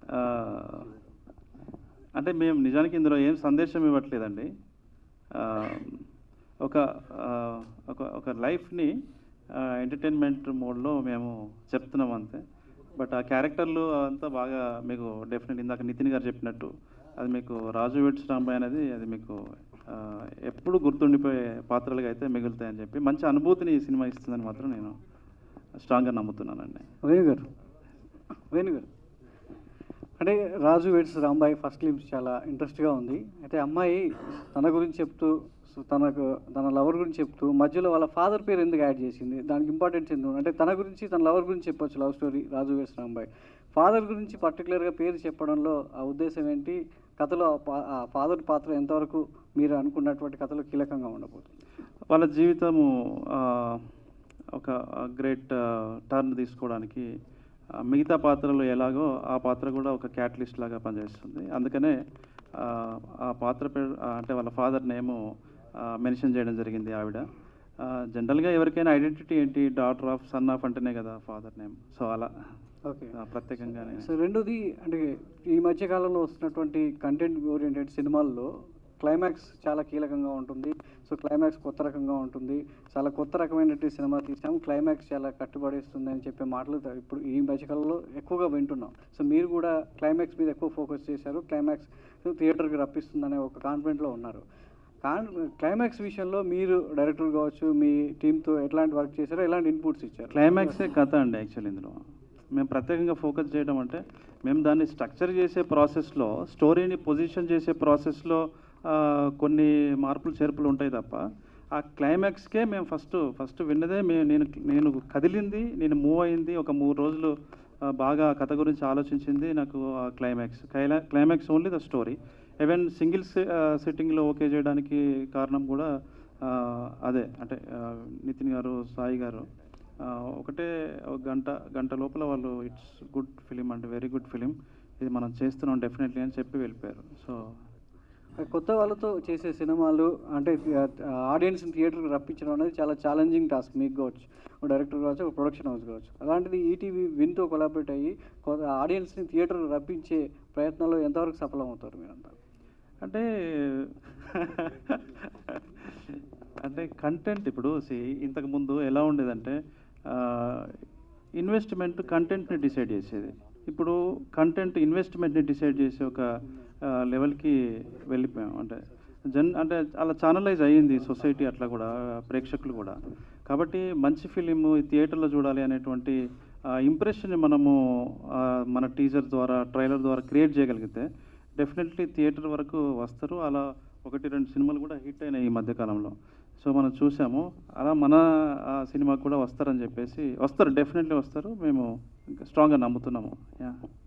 ఆహ్, అంటే మేము నిజానికి ఇందులో ఏం సందేశం ఇవ్వట్లేదండి. ఆహ్, ఒక ఒక లైఫ్‌ని ఎంటర్‌టైన్‌మెంట్ మోడ్‌లో మేము చెప్తున్నాం అంతే. బట్ ఆ క్యారెక్టర్‌లు అంతా బాగా మీకు డెఫినెట్ ఇందాక నితిన్ గారు చెప్పినట్టు అది మీకు 'రాజు వెడ్స్ రాంబాయ్' అనేది అది మీకు ఎప్పుడు గుర్తుండిపోయే పాత్రలుగా అయితే మిగులుతాయని చెప్పి మంచి అనుభూతిని ఈ సినిమా ఇస్తుందని మాత్రం నేను స్ట్రాంగ్‌గా నమ్ముతున్నానండి. వేణు గారు, వేణు గారు అంటే 'రాజు వెడ్స్ రాంబాయ్' ఫస్ట్ గ్లింప్స్ చాలా ఇంట్రెస్ట్‌గా ఉంది. అయితే అమ్మాయి తన గురించి చెప్తూ, తన లవర్ గురించి చెప్తూ మధ్యలో వాళ్ళ ఫాదర్ పేరు ఎందుకు యాడ్ చేసింది? దానికి ఇంపార్టెన్స్ ఎందుకు? అంటే తన గురించి, తన లవర్ గురించి చెప్పొచ్చు లవ్ స్టోరీ 'రాజు వెడ్స్ రాంబాయ్'. ఫాదర్ గురించి పర్టిక్యులర్‌గా పేరు చెప్పడంలో ఆ ఉద్దేశ్యం ఏంటి? కథలో ఆ ఫాదర్ పాత్ర ఎంతవరకు మీరు అనుకున్నటువంటి కథలో కీలకంగా ఉండబోతుంది? వాళ్ళ జీవితము ఒక గ్రేట్ టర్న్ తీసుకోవడానికి మిగతా పాత్రలు ఎలాగో ఆ పాత్ర కూడా ఒక క్యాటలిస్ట్ లాగా పనిచేస్తుంది. అందుకనే ఆ పాత్ర పేరు అంటే వాళ్ళ ఫాదర్ నేము మెన్షన్ చేయడం జరిగింది ఆవిడ. జనరల్‌గా ఎవరికైనా ఐడెంటిటీ ఏంటి? డాటర్ ఆఫ్, సన్ ఆఫ్ అంటేనే కదా ఫాదర్ నేమ్. సో అలా ఓకే. ప్రత్యేకంగానే. సో రెండోది అంటే ఈ మధ్య కాలంలో వస్తున్నటువంటి కంటెంట్ ఓరియెంటెడ్ సినిమాల్లో క్లైమాక్స్ చాలా కీలకంగా ఉంటుంది. సో క్లైమాక్స్ కొత్త రకంగా ఉంటుంది. చాలా కొత్త రకమైనటువంటి సినిమా తీసాం, క్లైమాక్స్ చాలా కట్టుబడేస్తుంది అని చెప్పే మాటలు ఇప్పుడు ఈ మధ్యకాలంలో ఎక్కువగా వింటున్నాం. సో మీరు కూడా క్లైమాక్స్ మీద ఎక్కువ ఫోకస్ చేశారు. క్లైమాక్స్ థియేటర్‌కి రప్పిస్తుందనే ఒక కాన్ఫిడెంట్‌లో ఉన్నారు. క్లైమాక్స్ విషయంలో మీరు డైరెక్టర్ కావచ్చు, మీ టీమ్‌తో ఎట్లాంటి వర్క్ చేశారో, ఎలాంటి ఇన్పుట్స్ ఇచ్చారు? క్లైమాక్సే కథ అండి యాక్చువల్లీ ఇందులో. మేము ప్రత్యేకంగా ఫోకస్ చేయడం అంటే మేము దాన్ని స్ట్రక్చర్ చేసే ప్రాసెస్‌లో, స్టోరీని పొజిషన్ చేసే ప్రాసెస్‌లో కొన్ని మార్పులు చేర్పులు ఉంటాయి తప్ప ఆ క్లైమాక్స్‌కే మేము ఫస్ట్ విన్నదే నేను కదిలింది, నేను మూవ్ అయింది ఒక 3 రోజులు బాగా కథ గురించి ఆలోచించింది నాకు ఆ climax only the story. Even single సిట్టింగ్‌లో ఓకే చేయడానికి కారణం కూడా అదే. అంటే నితిన్ గారు, సాయి గారు ఒకటే ఒక గంట లోపల వాళ్ళు ఇట్స్ గుడ్ ఫిలిం అండి, వెరీ గుడ్ ఫిలిం, ఇది మనం చేస్తున్నాం డెఫినెట్లీ అని చెప్పి వెళ్ళిపోయారు. సో కొత్త వాళ్ళతో చేసే సినిమాలు అంటే ఆడియన్స్‌ని థియేటర్‌కి రప్పించడం అనేది చాలా ఛాలెంజింగ్ టాస్క్ మీకు కావచ్చు, ఒక డైరెక్టర్ కావచ్చు, ఒక ప్రొడక్షన్ హౌస్ కావచ్చు. అలాంటిది ఈటీవీ విన్‌తో కొలాబరేట్ అయ్యి ఆడియన్స్‌ని థియేటర్‌కి రప్పించే ప్రయత్నంలో ఎంతవరకు సఫలమవుతారు మీరంతా? అంటే అంటే కంటెంట్ ఇప్పుడు ఇంతకుముందు ఎలా ఉండేదంటే ఇన్వెస్ట్మెంట్ కంటెంట్ని డిసైడ్ చేసేది. ఇప్పుడు కంటెంట్ ఇన్వెస్ట్మెంట్ని డిసైడ్ చేసే ఒక లెవెల్కి వెళ్ళిపోయాం. అంటే అలా ఛానలైజ్ అయ్యింది సొసైటీ, అట్లా కూడా ప్రేక్షకులు కూడా. కాబట్టి మంచి ఫిలిం థియేటర్లో చూడాలి అనేటువంటి ఇంప్రెషన్ని మనము మన టీజర్ ద్వారా, ట్రైలర్ ద్వారా క్రియేట్ చేయగలిగితే డెఫినెట్లీ థియేటర్ వరకు వస్తారు. అలా 1, 2 సినిమాలు కూడా హిట్ అయినాయి ఈ మధ్యకాలంలో. సో మనం చూసాము. అలా మన సినిమాకి కూడా వస్తారని చెప్పేసి వస్తారు, డెఫినెట్లీ వస్తారు. మేము ఇంకా స్ట్రాంగ్‌గా నమ్ముతున్నాము. యాహ్!